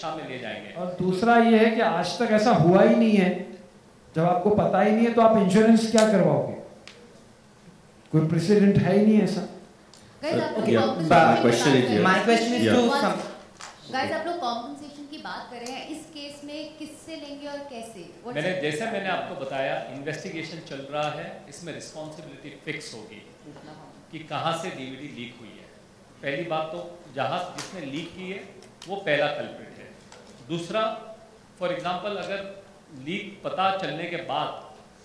दिशा में ले जाएंगे। और दूसरा ये है कि आज तक ऐसा हुआ ही नहीं है, जब आपको पता ही नहीं है तो आप इंश्योरेंस क्या करवाओगे? कोई प्रेसिडेंट है ही नहीं ऐसा। My question is to some. Guys, आप लोग कॉम्पनसेशन की बात कर रहे हैं, इस केस में किससे लेंगे और कैसे? मैंने आपको बताया, इन्वेस्टिगेशन चल रहा है, इसमें रिस्पॉन्सिबिलिटी फिक्स होगी कि कहाँ से डीवीडी लीक हुई है। पहली बात तो जहाँ जिसने लीक की है वो पहला कल्प्रिट है। दूसरा, फॉर एग्जांपल अगर लीक पता चलने के बाद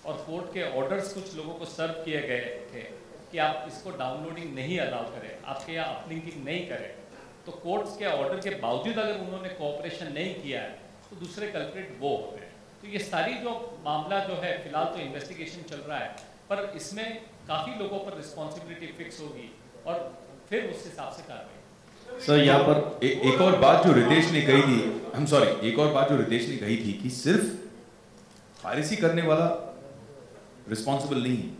और कोर्ट के ऑर्डर्स कुछ लोगों को सर्व किए गए थे कि आप इसको डाउनलोडिंग नहीं अलाउ करें, आपके यहाँ अपलिंकिंग नहीं करें, तो कोर्ट्स के ऑर्डर के बावजूद अगर उन्होंने कोऑपरेशन नहीं किया है तो दूसरे कल्प्रिट वो होते हैं। तो ये सारी जो मामला जो है फिलहाल तो इन्वेस्टिगेशन चल रहा है, पर इसमें काफ़ी लोगों पर रिस्पॉन्सिबिलिटी फिक्स होगी और फिर उस हिसाब से कार्रवाई। सर यहाँ पर एक और बात जो रितेश ने कही थी, एक और बात जो रितेश ने कही थी कि सिर्फ पायरेसी करने वाला रिस्पॉन्सिबल नहीं है,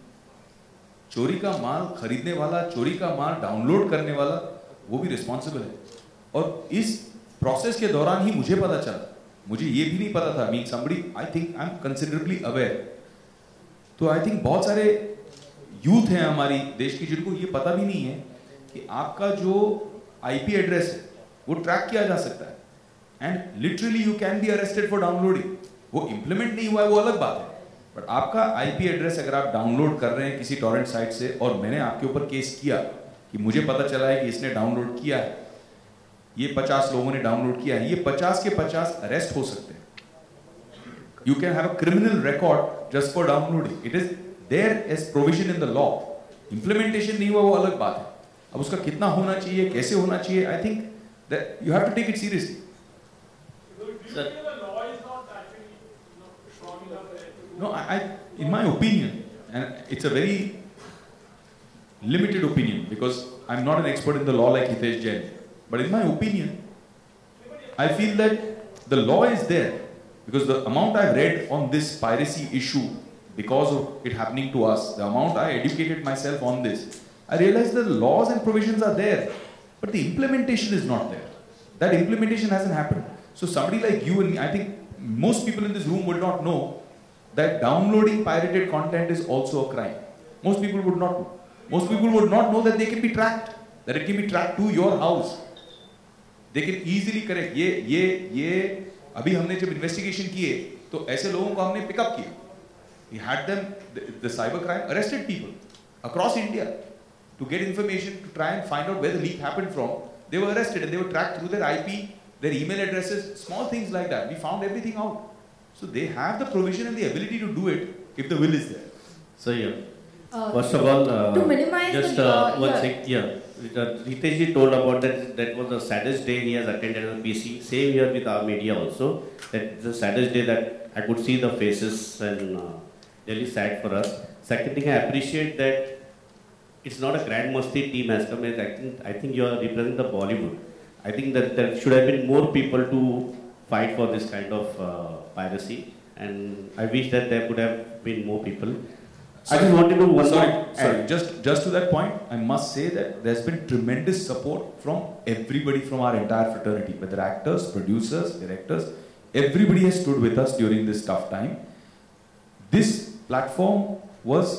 चोरी का माल खरीदने वाला, चोरी का माल डाउनलोड करने वाला वो भी रिस्पॉन्सिबल है। और इस प्रोसेस के दौरान ही मुझे पता चला, मुझे ये भी नहीं पता था, mean somebody I think I am considerably aware. तो आई थिंक बहुत सारे यूथ हैं हमारी देश की जिनको ये पता भी नहीं है कि आपका जो आईपी एड्रेस है वो ट्रैक किया जा सकता है and literally you can be arrested for downloading. वो इंप्लीमेंट नहीं हुआ है वो अलग बात है, बट आपका आईपी एड्रेस अगर आप डाउनलोड कर रहे हैं किसी टॉरेंट साइट से और मैंने आपके ऊपर केस किया कि मुझे पता चला है कि इसने डाउनलोड किया है, ये 50 लोगों ने डाउनलोड किया है, ये 50 के 50 अरेस्ट हो सकते हैं। You can have a criminal record just for downloading. It is there as provision in the law. Implementation नहीं हुआ वो अलग बात है। अब उसका कितना होना चाहिए, कैसे होना चाहिए, I think that you have to take it seriously. No, in my opinion, and it's a very limited opinion because I'm not an expert in the law like Hitesh Jain, but in my opinion, I feel that the law is there because the amount I've read on this piracy issue, because of it happening to us, the amount I educated myself on this, I realized that the laws and provisions are there, but the implementation is not there. That implementation hasn't happened. So somebody like you and me, I think most people in this room would not know that downloading pirated content is also a crime. Most people would not know. Most people would not know that they can be tracked, that it can be tracked to your house. They can easily correct. ये अभी हमने जब investigation किए तो ऐसे लोगों को हमने पिकअप किया. We had them, the cybercrime arrested people across India to get information to try and find out where the leak happened from. They were arrested and they were tracked through their IP, their email addresses, small things like that. We found everything out. So they have the provision and the ability to do it if the will is there. So first of all, to minimize just one thing. Ritesh ji told about that was the saddest day he has attended at the PC. Same here with our media also. That the saddest day that I could see the faces and really sad for us. Second thing, I appreciate that it's not a Grand Masti team has come. I think you are representing the Bollywood. I think that there should have been more people to fight for this kind of piracy, and I wish that there could have been more people. I just wanted to sorry, just to that point, I must say that there's been tremendous support from everybody from our entire fraternity, whether actors, producers, directors, everybody has stood with us during this tough time. This platform was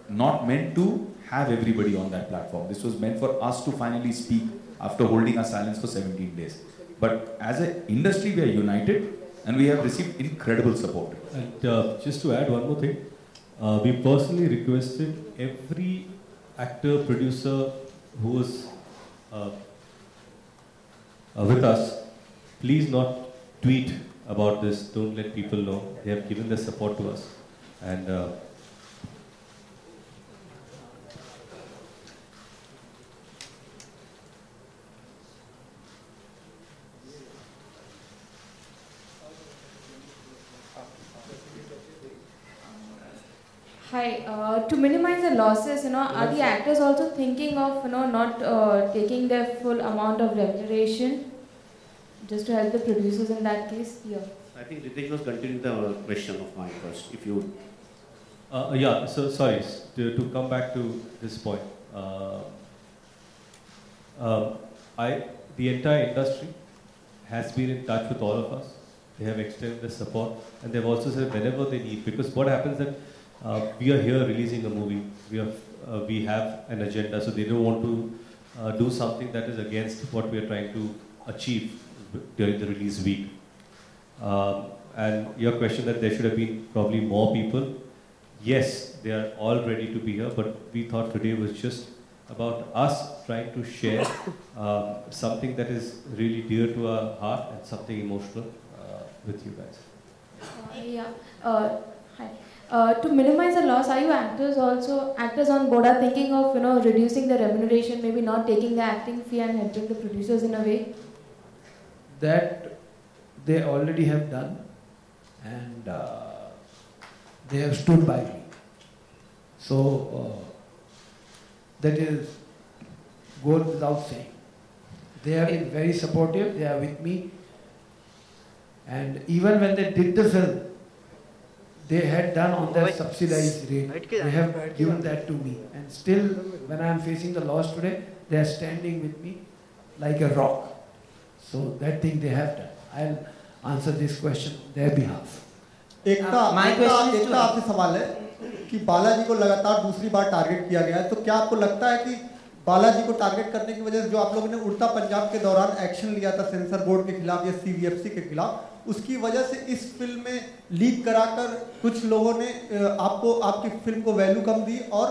not meant to have everybody on that platform. This was meant for us to finally speak after holding our silence for 17 days. But as an industry, we are united and we have received incredible support. And just to add one more thing, we personally requested every actor, producer who was with us, please not tweet about this, don't let people know. They have given their support to us. And Hi, to minimize the losses, are the actors also thinking of, not taking their full amount of remuneration just to help the producers in that case? Yeah. I think Ritesh was continuing the question of mine first, if you... yeah, so sorry, to come back to this point. The entire industry has been in touch with all of us. They have extended their support, and they've also said whenever they need, because what happens is that we are here releasing a movie, we have an agenda, so they don't want to do something that is against what we are trying to achieve during the release week. And your question that there should have been probably more people, yes, they are all ready to be here, but we thought today was just about us trying to share something that is really dear to our heart and something emotional with you guys. Hi. To minimize the loss, are you actors on board are thinking of reducing the remuneration, maybe not taking the acting fee and helping the producers in a way? That they already have done, and they have stood by me. So that is goes without saying. They have been very supportive, they are with me, and even when they did the film, they had done on their subsidized rate. They have given that to me, and still when I am facing the loss today, they are standing with me like a rock. So that thing they have done. I'll answer this question on their behalf. एकता आपसे सवाल है कि बालाजी को लगातार दूसरी बार target किया गया है, तो क्या आपको लगता है कि बालाजी को टारगेट करने की वजह से जो आप लोगों ने उड़ता पंजाब के दौरान एक्शन लिया था सेंसर बोर्ड के खिलाफ या CVFC के खिलाफ, उसकी वजह से इस फिल्म में लीक कराकर कुछ लोगों ने आपकी फिल्म को वैल्यू कम दी, और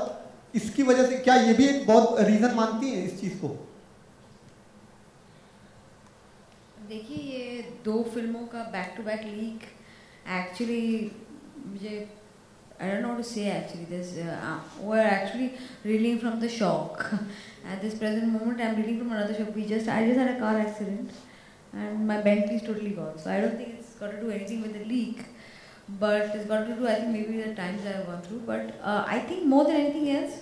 इसकी वजह से क्या ये भी एक बहुत रीजन मानती हैं इस चीज को? देखिए, ये दो फिल्मों का back to back leak actually मुझे I don't know what to say actually. We're actually reeling from the shock. At this present moment, I'm reeling from another shock. I just had a car accident and my Bentley is totally gone. So I don't think it's got to do anything with the leak. But it's got to do, I think, maybe the times I've gone through. But I think more than anything else,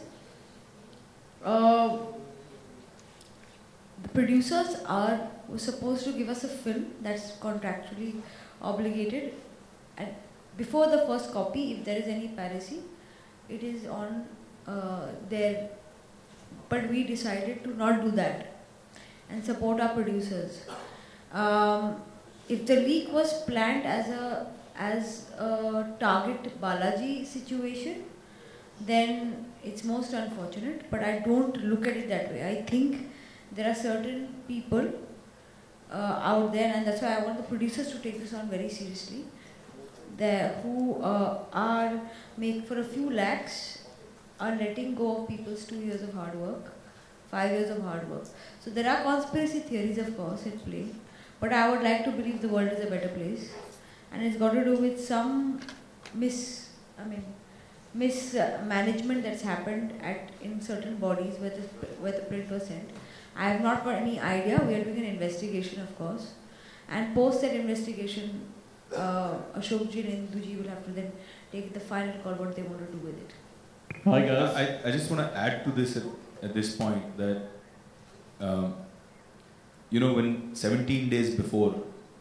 the producers were supposed to give us a film that's contractually obligated. And before the first copy, if there is any piracy, it is on there. But we decided to not do that and support our producers. If the leak was planned as a target Balaji situation, then it's most unfortunate. But I don't look at it that way. I think there are certain people out there, and that's why I want the producers to take this on very seriously. Who are make for a few lakhs are letting go of people's 2 years of hard work, 5 years of hard work. So there are conspiracy theories, of course, at play. But I would like to believe the world is a better place, and it's got to do with some mismanagement that's happened in certain bodies where the print was sent. I have not got any idea. We are doing an investigation, of course, and post that investigation, Ashok ji and Indu ji will have to then take the final call what they want to do with it. Hi guys. I just want to add to this at this point that when 17 days before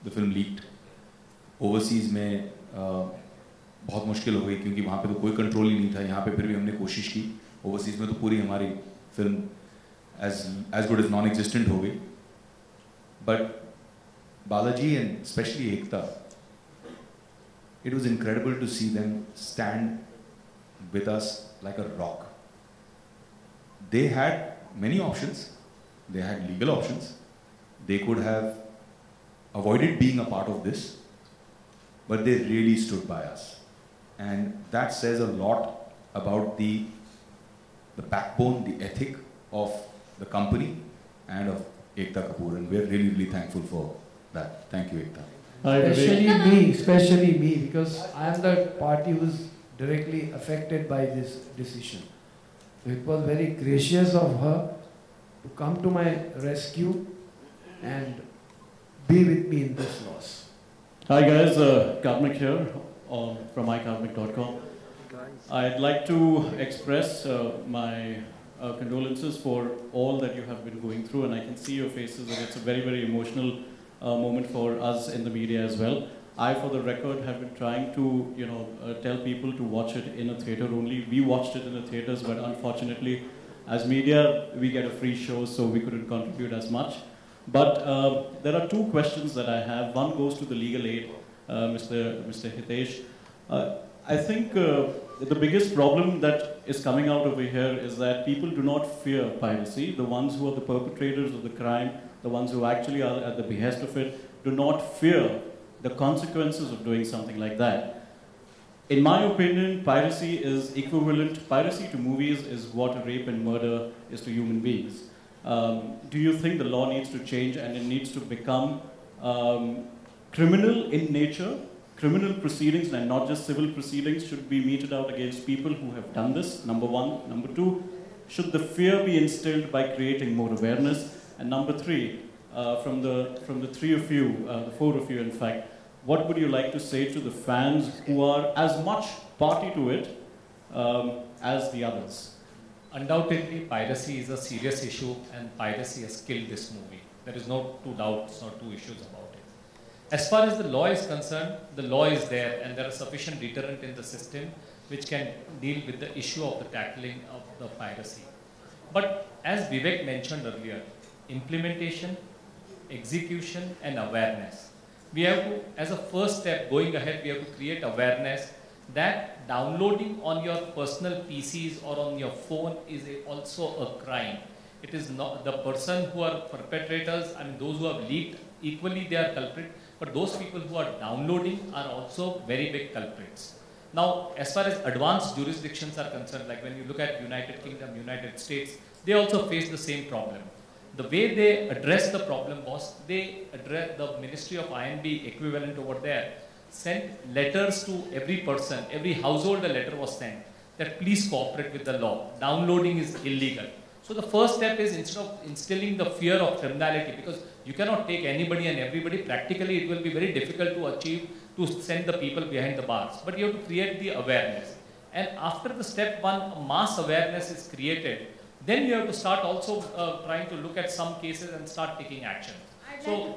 the film leaked, overseas में बहुत मुश्किल हो गई क्योंकि वहाँ पे तो कोई कंट्रोल ही नहीं था. यहाँ पे फिर भी हमने कोशिश की. ओवरसीज में तो पूरी हमारी film as good as non-existent हो गई. But Balaji and especially Ekta, it was incredible to see them stand with us like a rock. They had many options. They had legal options. They could have avoided being a part of this, but they really stood by us. And that says a lot about the backbone, the ethic of the company and of Ekta Kapoor, and we're really, really thankful for that. Thank you, Ekta. Especially me, because I am the party who's directly affected by this decision. So it was very gracious of her to come to my rescue and be with me in this loss. Hi guys, Karmik here from mykarmik.com. I'd like to express my condolences for all that you have been going through, and I can see your faces, and it's a very, very emotional moment for us in the media as well. I, for the record, have been trying to, tell people to watch it in a theater only. We watched it in the theaters, but unfortunately, as media, we get a free show, so we couldn't contribute as much. But there are two questions that I have. One goes to the legal aid, Mr. Hitesh. I think the biggest problem that is coming out over here is that people do not fear piracy. The ones who are the perpetrators of the crime, the ones who actually are at the behest of it, do not fear the consequences of doing something like that. In my opinion, piracy is equivalent. Piracy to movies is what rape and murder is to human beings. Do you think the law needs to change and it needs to become criminal in nature? Criminal proceedings and not just civil proceedings should be meted out against people who have done this, number one. Number two, should the fear be instilled by creating more awareness? And number three, from the three of you, the four of you in fact, what would you like to say to the fans who are as much party to it as the others? Undoubtedly, piracy is a serious issue and piracy has killed this movie. There is no two doubts, not two issues about it. As far as the law is concerned, the law is there and there is sufficient deterrent in the system which can deal with the issue of the tackling of the piracy. But as Vivek mentioned earlier, implementation, execution and awareness. We have to, as a first step going ahead, we have to create awareness that downloading on your personal PCs or on your phone is also a crime. It is not the person who are perpetrators, I mean those who have leaked, equally they are culprit, but those people who are downloading are also very big culprits. Now, as far as advanced jurisdictions are concerned, like when you look at United Kingdom, United States, they also face the same problem. The way they addressed the problem was, they addressed the Ministry of INB equivalent over there, sent letters to every person, every household a letter was sent, that please cooperate with the law. Downloading is illegal. So the first step is, instead of instilling the fear of criminality, because you cannot take anybody and everybody, practically it will be very difficult to achieve, to send the people behind the bars. But you have to create the awareness. And after the step one, mass awareness is created, then you have to start also trying to look at some cases and start taking action. After you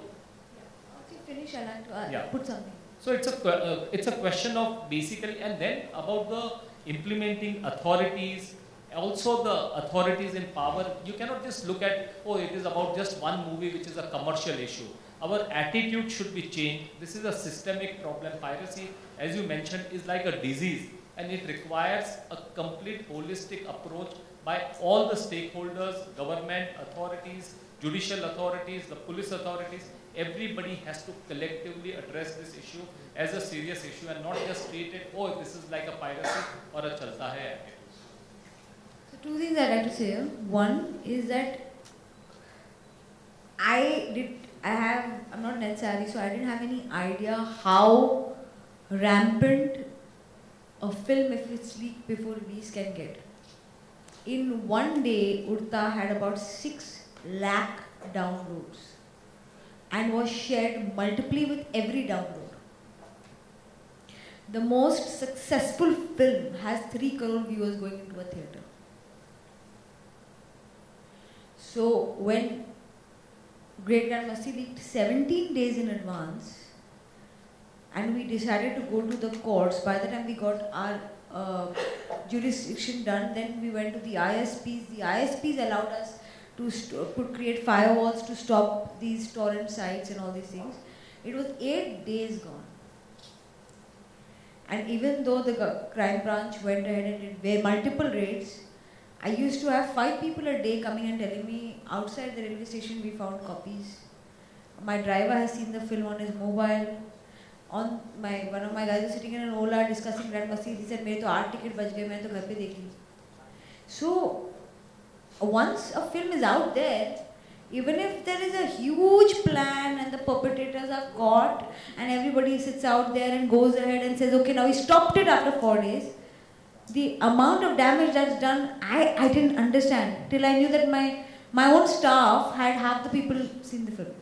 finish, I'd like to put something. So it's a question of basically, and then about the implementing authorities, also the authorities in power. You cannot just look at, oh, it is about just one movie which is a commercial issue. Our attitude should be changed. This is a systemic problem. Piracy, as you mentioned, is like a disease and it requires a complete holistic approach by all the stakeholders, government authorities, judicial authorities, the police authorities. Everybody has to collectively address this issue as a serious issue and not just treat it, oh, this is like a piracy or a chalta hai attitude. So two things I'd like to say. One is that I'm not net savvy, so I didn't have any idea how rampant a film, if it's leaked before release, can get. In one day, Urta had about 6 lakh downloads and was shared multiply with every download. The most successful film has 3 crore viewers going into a theatre. So when Great Grand Masti leaked 17 days in advance and we decided to go to the courts, by the time we got our jurisdiction done, then we went to the ISPs. The ISPs allowed us to create firewalls to stop these torrent sites and all these things. It was 8 days gone. And even though the crime branch went ahead and did multiple raids, I used to have 5 people a day coming and telling me, outside the railway station we found copies. My driver has seen the film on his mobile. One of my guys was sitting in an Ola discussing Grand Masti. He said, "Mere to 8 ticket bach gaye, main to ghar pe dekh li." So once a film is out there, even if there is a huge plan and the perpetrators are caught and everybody sits out there and goes ahead and says, okay, now we stopped it after 4 days, the amount of damage that's done, I didn't understand till I knew that my own staff had half the people seen the film.